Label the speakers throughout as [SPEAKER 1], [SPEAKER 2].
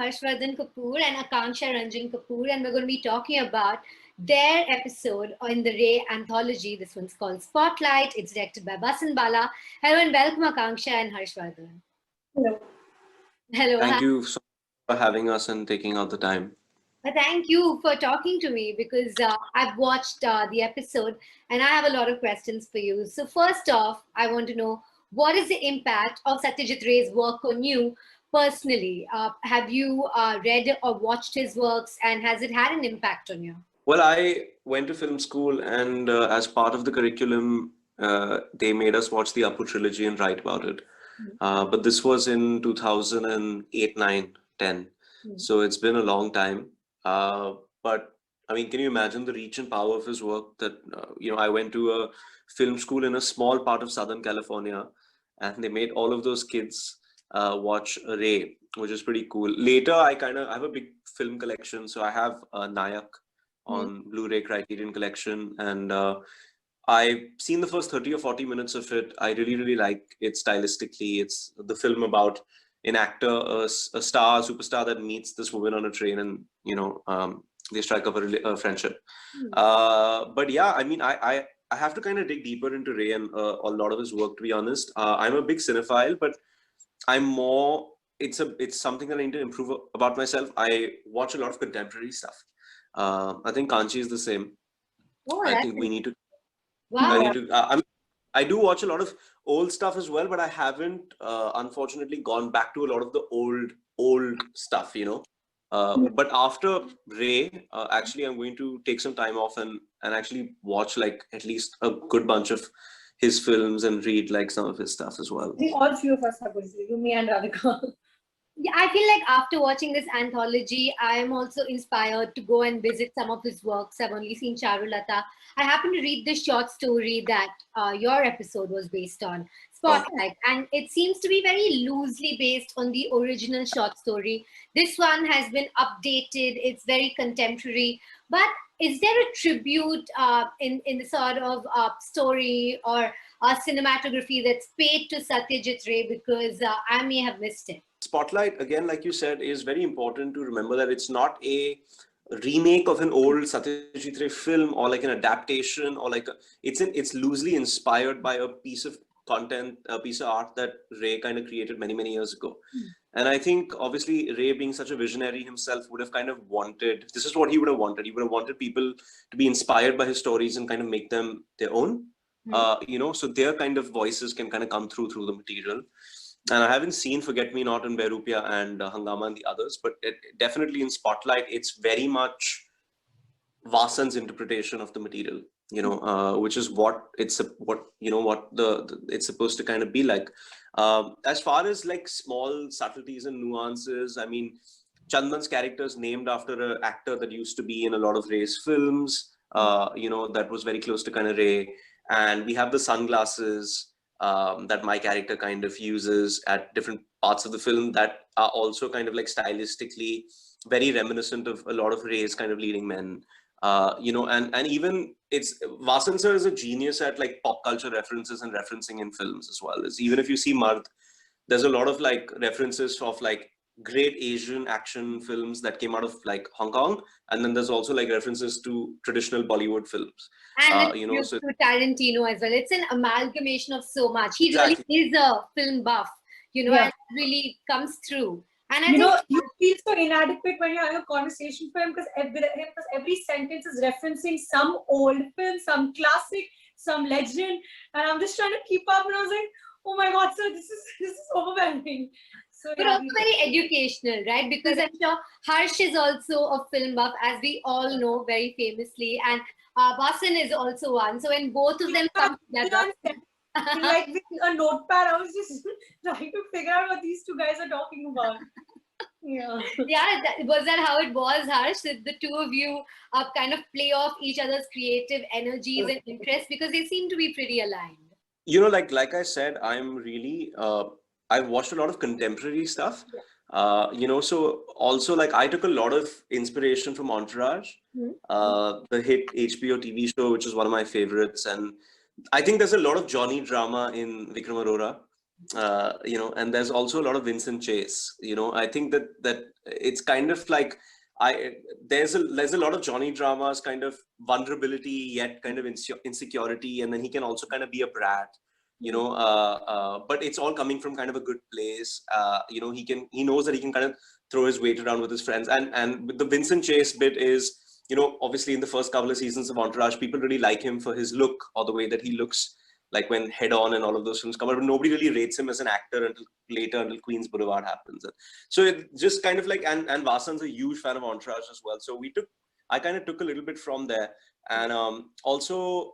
[SPEAKER 1] Harshvardhan Kapoor and Akansha Ranjan Kapoor, and we're going to be talking about their episode in the Ray anthology. This one's called Spotlight. It's directed by Basan Bala. Hello and welcome, Akansha and Harshvardhan.
[SPEAKER 2] Hello.
[SPEAKER 1] Hello.
[SPEAKER 3] Thank you so much for having us and taking out the time.
[SPEAKER 1] Thank you for talking to me because I've watched the episode and I have a lot of questions for you. So first off, I want to know, what is the impact of Satyajit Ray's work on you personally? Have you read or watched his works, and has it had an impact on you?
[SPEAKER 3] Well, I went to film school, and as part of the curriculum, they made us watch the Apu trilogy and write about it. But this was in 2008, 9, 10. So it's been a long time. But I mean, can you imagine the reach and power of his work? That I went to a film school in a small part of Southern California, and they made all of those kids watch Ray, which is pretty cool. Later, I have a big film collection, so I have Nayak on Blu-ray Criterion Collection, and I've seen the first 30 or 40 minutes of it. I really like it stylistically. It's the film about an actor, a superstar that meets this woman on a train, and they strike up a friendship. But yeah, I mean, I have to kind of dig deeper into Ray and a lot of his work, to be honest. I'm a big cinephile, but I'm more. It's something that I need to improve about myself. I watch a lot of contemporary stuff. I think Kanchi is the same. I think we need to.
[SPEAKER 1] Wow.
[SPEAKER 3] I do watch a lot of old stuff as well, but I haven't unfortunately gone back to a lot of the old stuff, but after Ray, actually I'm going to take some time off and actually watch like at least a good bunch of his films and read like some of his stuff as well.
[SPEAKER 2] I think all three of us are going to, you, me and Radhika.
[SPEAKER 1] Yeah, I feel like after watching this anthology, I am also inspired to go and visit some of his works. I've only seen Charulata. I happened to read the short story that your episode was based on, Spotlight, and it seems to be very loosely based on the original short story. This one has been updated. It's very contemporary. But is there a tribute in the sort of story or cinematography that's paid to Satyajit Ray? Because I may have missed it.
[SPEAKER 3] Spotlight, again, like you said, is very important to remember that it's not a remake of an old Satyajit Ray film or like an adaptation or like it's loosely inspired by a piece of content, a piece of art that Ray kind of created many years ago. And I think obviously Ray, being such a visionary himself, would have kind of wanted, this is what he would have wanted. He would have wanted people to be inspired by his stories and kind of make them their own, so their kind of voices can kind of come through the material. And I haven't seen Forget Me Not and Behrupia and Hangama and the others, but definitely in Spotlight, it's very much Vasan's interpretation of the material, which is what it's supposed to kind of be like. As far as like small subtleties and nuances, I mean, Chandan's character is named after an actor that used to be in a lot of Ray's films, that was very close to kind of Ray. And we have the sunglasses that my character kind of uses at different parts of the film that are also kind of like stylistically very reminiscent of a lot of Ray's kind of leading men, and even it's Vasan sir is a genius at like pop culture references and referencing in films as well. Even if you see Mard, there's a lot of like references of like great Asian action films that came out of like Hong Kong, and then there's also like references to traditional Bollywood films.
[SPEAKER 1] And to Tarantino as well. It's an amalgamation of so much. He really is a film buff, and it really comes through. And I think
[SPEAKER 2] you feel so inadequate when you're having a conversation for him because every sentence is referencing some old film, some classic, some legend, and I'm just trying to keep up. And I was like, oh my God, so this is overwhelming. So,
[SPEAKER 1] but also very educational, right? Because I'm sure Harsh is also a film buff, as we all know very famously, and Vasan is also one. So when both of them come together,
[SPEAKER 2] like with a notepad, I was just trying to figure out what these two guys are talking about. Yeah.
[SPEAKER 1] Was that how it was, Harsh? That the two of you kind of play off each other's creative energies and interests, because they seem to be pretty aligned.
[SPEAKER 3] Like I said, I'm really I've watched a lot of contemporary stuff. So also like I took a lot of inspiration from Entourage, the hit HBO TV show, which is one of my favorites. And I think there's a lot of Johnny drama in Vikram Arora. And there's also a lot of Vincent Chase. I think that it's kind of like there's a lot of Johnny Drama's kind of vulnerability yet kind of insecurity, and then he can also kind of be a brat. But it's all coming from kind of a good place. He knows that he can kind of throw his weight around with his friends, and with the Vincent Chase bit is, obviously in the first couple of seasons of Entourage, people really like him for his look or the way that he looks like when Head On and all of those films come out, but nobody really rates him as an actor until Queens Boulevard happens. So it just kind of like, and Vasan's a huge fan of Entourage as well. So I kind of took a little bit from there, and also.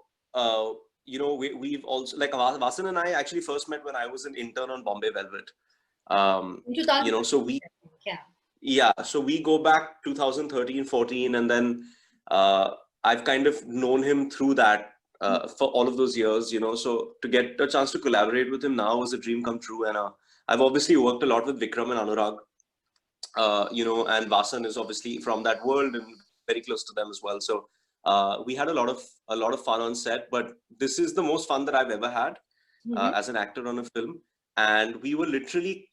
[SPEAKER 3] We've also, like, Vasan and I actually first met when I was an intern on Bombay Velvet.
[SPEAKER 1] In 2000.
[SPEAKER 3] So so we go back 2013, 14, and then I've kind of known him through that for all of those years, so to get a chance to collaborate with him now was a dream come true. And I've obviously worked a lot with Vikram and Anurag, and Vasan is obviously from that world and very close to them as well. So we had a lot of fun on set, but this is the most fun that I've ever had as an actor on a film. And we were literally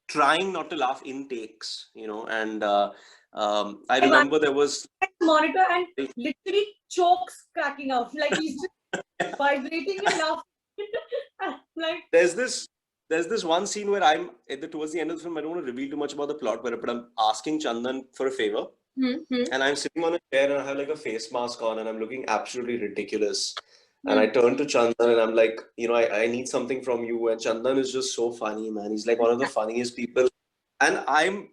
[SPEAKER 3] trying not to laugh in takes, and I remember there was
[SPEAKER 2] monitor and literally chokes cracking out, like he's just vibrating and laughing. Like
[SPEAKER 3] there's this one scene where I'm towards the end of the film. I don't want to reveal too much about the plot, but I'm asking Chandan for a favor. And I'm sitting on a chair and I have like a face mask on and I'm looking absolutely ridiculous. And I turn to Chandan and I'm like, I need something from you. And Chandan is just so funny, man. He's like one of the funniest people. And I'm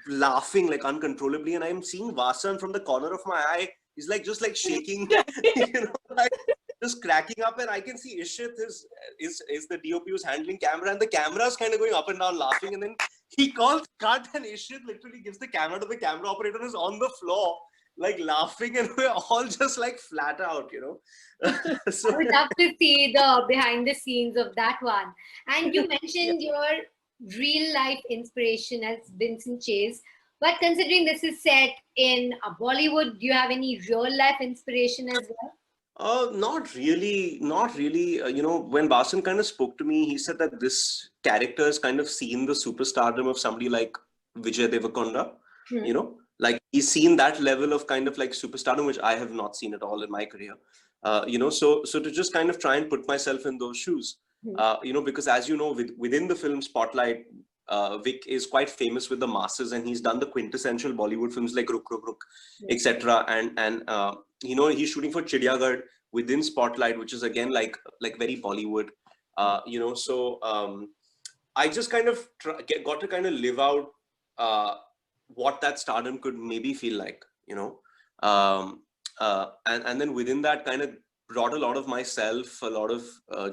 [SPEAKER 3] laughing like uncontrollably. And I'm seeing Vasan from the corner of my eye. He's like just like shaking, like just cracking up. And I can see Ishit is the DOP who's handling camera, and the camera's kind of going up and down laughing. And then he calls cut, and Ishit literally gives the camera to the camera operator who's on the floor, like laughing, and we're all just like flat out,
[SPEAKER 1] So I would love to see the behind the scenes of that one. And you mentioned your real life inspiration as Vincent Chase, but considering this is set in Bollywood, do you have any real life inspiration as well?
[SPEAKER 3] Not really. When Vasan kind of spoke to me, he said that this character has kind of seen the superstardom of somebody like Vijay Deverakonda, like he's seen that level of kind of like superstardom, which I have not seen at all in my career. So to just kind of try and put myself in those shoes, because as you know, within the film Spotlight, Vic is quite famous with the masses, and he's done the quintessential Bollywood films like Ruk Ruk Ruk, etc. And he's shooting for Chidiyagarh within Spotlight, which is again like very Bollywood. So I just kind of got to kind of live out what that stardom could maybe feel like, and then within that kind of brought a lot of myself, a lot of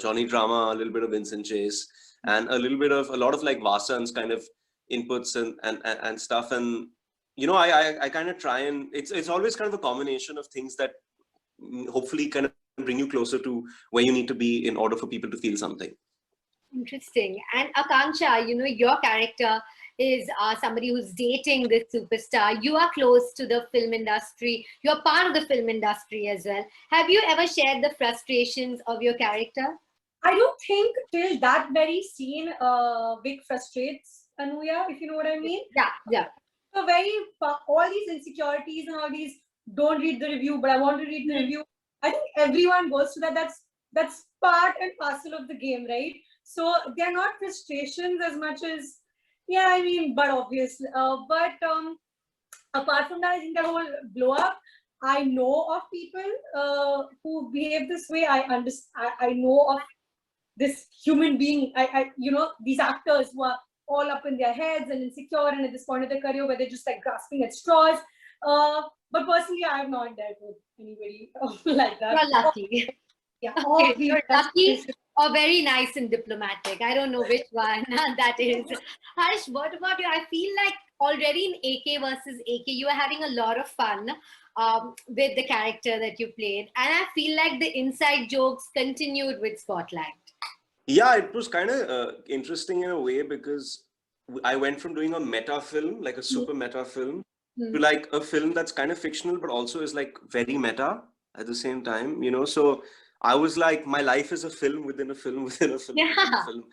[SPEAKER 3] Johnny Drama, a little bit of Vincent Chase, and a lot of like Vasan's kind of inputs and stuff. And I kind of try, and it's always kind of a combination of things that hopefully kind of bring you closer to where you need to be in order for people to feel something.
[SPEAKER 1] Interesting. And Akansha, your character is somebody who's dating this superstar. You are close to the film industry. You're part of the film industry as well. Have you ever shared the frustrations of your character?
[SPEAKER 2] I don't think till that very scene, Vic frustrates Anuya, if you know what I mean.
[SPEAKER 1] Yeah.
[SPEAKER 2] So all these insecurities and all these, don't read the review, but I want to read the review. I think everyone goes through that. That's part and parcel of the game, right? So they're not frustrations as much as, but obviously, apart from that, I think the whole blow up, I know of people who behave this way. I know of this human being, these actors who are all up in their heads and insecure and at this point of their career where they're just like grasping at straws. But personally, I have not dealt with anybody like that.
[SPEAKER 1] You're lucky.
[SPEAKER 2] Yeah.
[SPEAKER 1] Okay, you're lucky or very nice and diplomatic. I don't know which one that is. Harsh, what about you? I feel like already in AK versus AK, you are having a lot of fun with the character that you played. And I feel like the inside jokes continued with Spotlight.
[SPEAKER 3] Yeah, it was kind of interesting in a way, because I went from doing a meta film, like a super meta film, to like a film that's kind of fictional, but also is like very meta at the same time, So I was like, my life is a film within a film within a film within a film.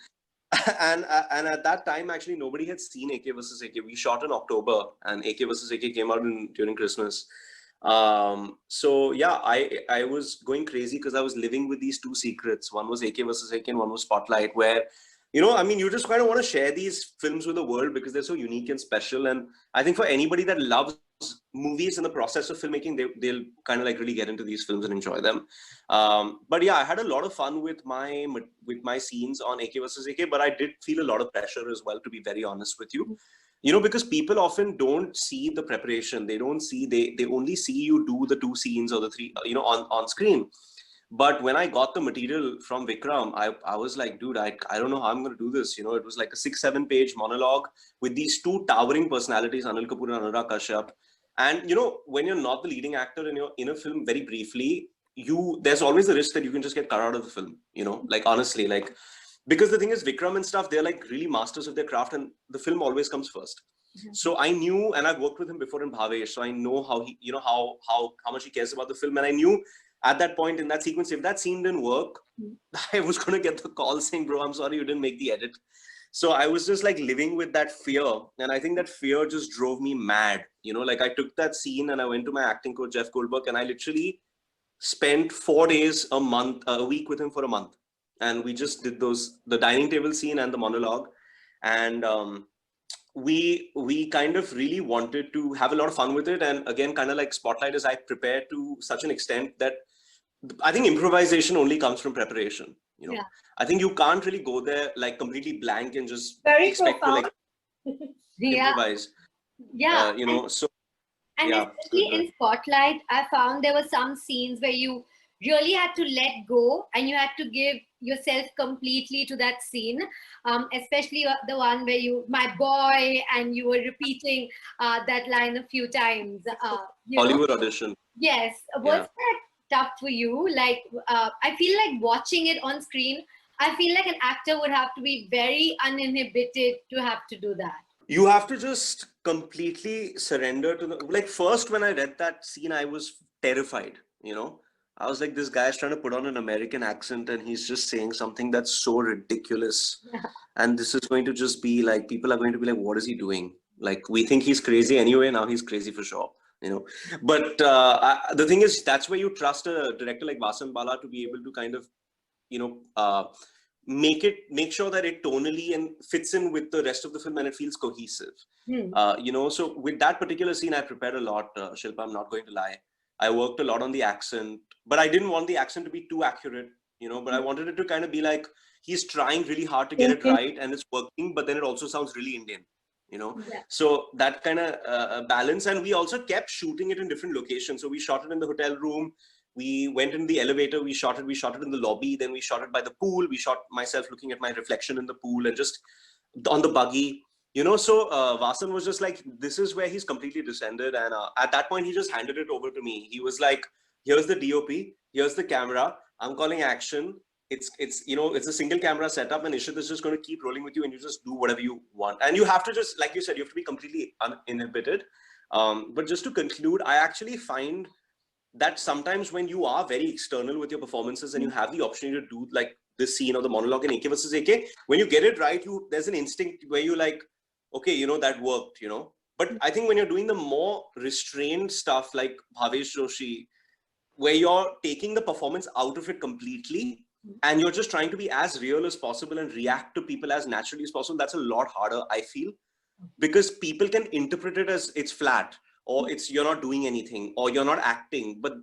[SPEAKER 3] And at that time, actually, nobody had seen AK versus AK. We shot in October, and AK versus AK came out during Christmas. So yeah, I was going crazy because I was living with these two secrets. One was AK versus AK, and one was Spotlight, where, I mean, you just kind of want to share these films with the world because they're so unique and special. And I think for anybody that loves movies in the process of filmmaking, they'll kind of like really get into these films and enjoy them. But yeah, I had a lot of fun with my scenes on AK versus AK, but I did feel a lot of pressure as well, to be very honest with you. Because people often don't see the preparation. They don't see, they only see you do the two scenes or the three, on screen. But when I got the material from Vikram, I was like, dude, I don't know how I'm going to do this. It was like a 6-7 page monologue with these two towering personalities, Anil Kapoor and Anurag Kashyap. And, when you're not the leading actor and you're in a film very briefly, there's always the risk that you can just get cut out of the film, like honestly, like, because the thing is, Vikram and stuff, they're like really masters of their craft, and the film always comes first. So I knew, and I've worked with him before in Bhavesh, so I know how he, how much he cares about the film. And I knew at that point in that sequence, if that scene didn't work, I was going to get the call saying, bro, I'm sorry you didn't make the edit. So I was just like living with that fear. And I think that fear just drove me mad. Like I took that scene and I went to my acting coach, Jeff Goldberg, and I literally spent 4 days a week with him for a month. And we just did the dining table scene and the monologue. And we kind of really wanted to have a lot of fun with it. And again, kind of like Spotlight, is I prepared to such an extent that I think improvisation only comes from preparation.
[SPEAKER 1] Yeah.
[SPEAKER 3] I think you can't really go there like completely blank and just
[SPEAKER 2] Very
[SPEAKER 3] expect
[SPEAKER 2] profound.
[SPEAKER 3] to like
[SPEAKER 1] Yeah.
[SPEAKER 3] improvise.
[SPEAKER 1] Yeah.
[SPEAKER 3] So
[SPEAKER 1] And
[SPEAKER 3] yeah.
[SPEAKER 1] especially in Spotlight, I found there were some scenes where you really had to let go and you had to give yourself completely to that scene. Especially the one where my boy, and you were repeating that line a few times.
[SPEAKER 3] Hollywood audition.
[SPEAKER 1] Yes. Was that tough for you? Like, I feel like watching it on screen, I feel like an actor would have to be very uninhibited to have to do that.
[SPEAKER 3] You have to just completely surrender to like, first when I read that scene, I was terrified, I was like, this guy's trying to put on an American accent and he's just saying something that's so ridiculous. And this is going to just be like, people are going to be like, what is he doing? Like, we think he's crazy anyway, now he's crazy for sure, But the thing is, that's where you trust a director like Vasan Bala to be able to kind of, make sure that it tonally and fits in with the rest of the film and it feels cohesive. So with that particular scene, I prepared a lot, Shilpa, I'm not going to lie. I worked a lot on the accent, but I didn't want the accent to be too accurate, but I wanted it to kind of be like, he's trying really hard to get it right and it's working, but then it also sounds really Indian, So that kind of balance. And we also kept shooting it in different locations. So we shot it in the hotel room. We went in the elevator, we shot it in the lobby, then we shot it by the pool. We shot myself looking at my reflection in the pool and just on the buggy, So Vasan was just like, this is where he's completely descended. And at that point, he just handed it over to me. He was like, here's the DOP, here's the camera, I'm calling action. It's a single camera setup and Ishit is just going to keep rolling with you and you just do whatever you want. And you have to just, like you said, you have to be completely uninhibited. But just to conclude, I actually find that sometimes when you are very external with your performances and you have the opportunity to do like this scene or the monologue in AK versus AK, when you get it right, there's an instinct where you like, okay, that worked, But I think when you're doing the more restrained stuff like Bhavesh Joshi, where you're taking the performance out of it completely and you're just trying to be as real as possible and react to people as naturally as possible, that's a lot harder, I feel, because people can interpret it as it's flat, or you're not doing anything, or you're not acting. But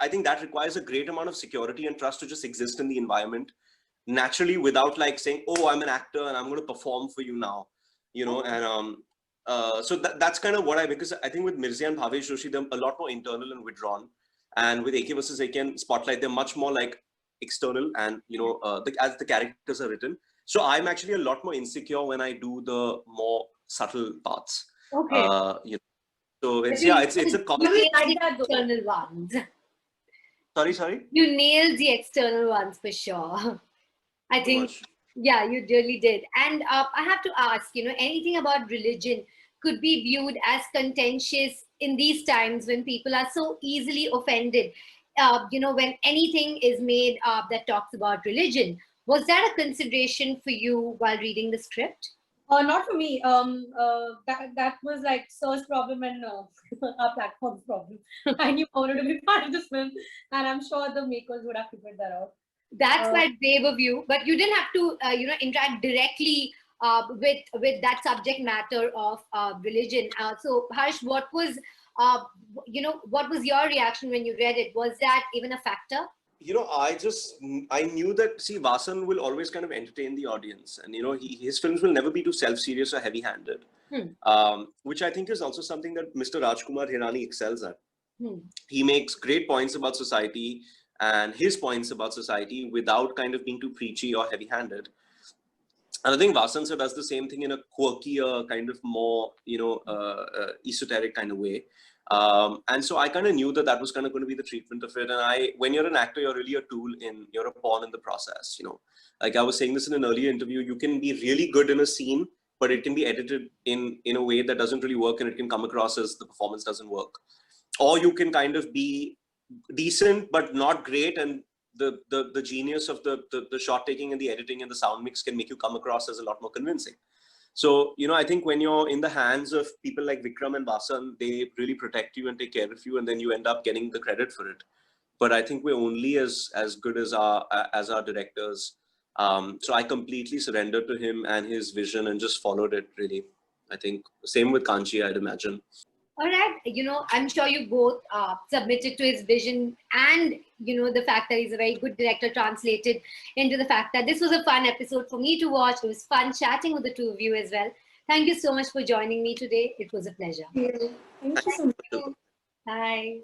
[SPEAKER 3] I think that requires a great amount of security and trust to just exist in the environment naturally without like saying, oh, I'm an actor and I'm going to perform for you now, and so that's kind of what because I think with Mirza and Bhavesh Joshi, they're a lot more internal and withdrawn. And with AK versus AK and Spotlight, they're much more like external and, as the characters are written. So I'm actually a lot more insecure when I do the more subtle parts.
[SPEAKER 1] Okay.
[SPEAKER 3] So it's a common.
[SPEAKER 1] You nailed the external ones.
[SPEAKER 3] Sorry.
[SPEAKER 1] You nailed the external ones for sure. I think, yeah, you really did. And I have to ask, anything about religion could be viewed as contentious in these times when people are so easily offended. When anything is made that talks about religion. Was that a consideration for you while reading the script?
[SPEAKER 2] Not for me. That was like Sir's problem and our platform's problem. I knew I wanted to be part of this film, and I'm sure the makers would have figured that out.
[SPEAKER 1] That's
[SPEAKER 2] Uh,
[SPEAKER 1] quite brave of you, but you didn't have to, interact directly with that subject matter of religion. So, Harsh, what was your reaction when you read it? Was that even a factor?
[SPEAKER 3] I knew that, see, Vasan will always kind of entertain the audience, and his films will never be too self-serious or heavy-handed, which I think is also something that Mr. Rajkumar Hirani excels at. He makes great points about society and his points about society without kind of being too preachy or heavy-handed. And I think Vasan sir does the same thing in a quirkier, kind of more, esoteric kind of way. And so I kind of knew that that was kind of going to be the treatment of it. And when you're an actor, you're really a tool you're a pawn in the process, Like I was saying this in an earlier interview, you can be really good in a scene, but it can be edited in a way that doesn't really work, and it can come across as the performance doesn't work. Or you can kind of be decent, but not great, and the genius of the shot taking and the editing and the sound mix can make you come across as a lot more convincing. So, I think when you're in the hands of people like Vikram and Vasan, they really protect you and take care of you, and then you end up getting the credit for it. But I think we're only as good as our directors. So I completely surrendered to him and his vision and just followed it, really. I think same with Kanchi, I'd imagine.
[SPEAKER 1] All right, I'm sure you both submitted to his vision, and the fact that he's a very good director translated into the fact that this was a fun episode for me to watch. It was fun chatting with the two of you as well. Thank you so much for joining me today. It was a pleasure.
[SPEAKER 2] Thank you so much.
[SPEAKER 1] Bye.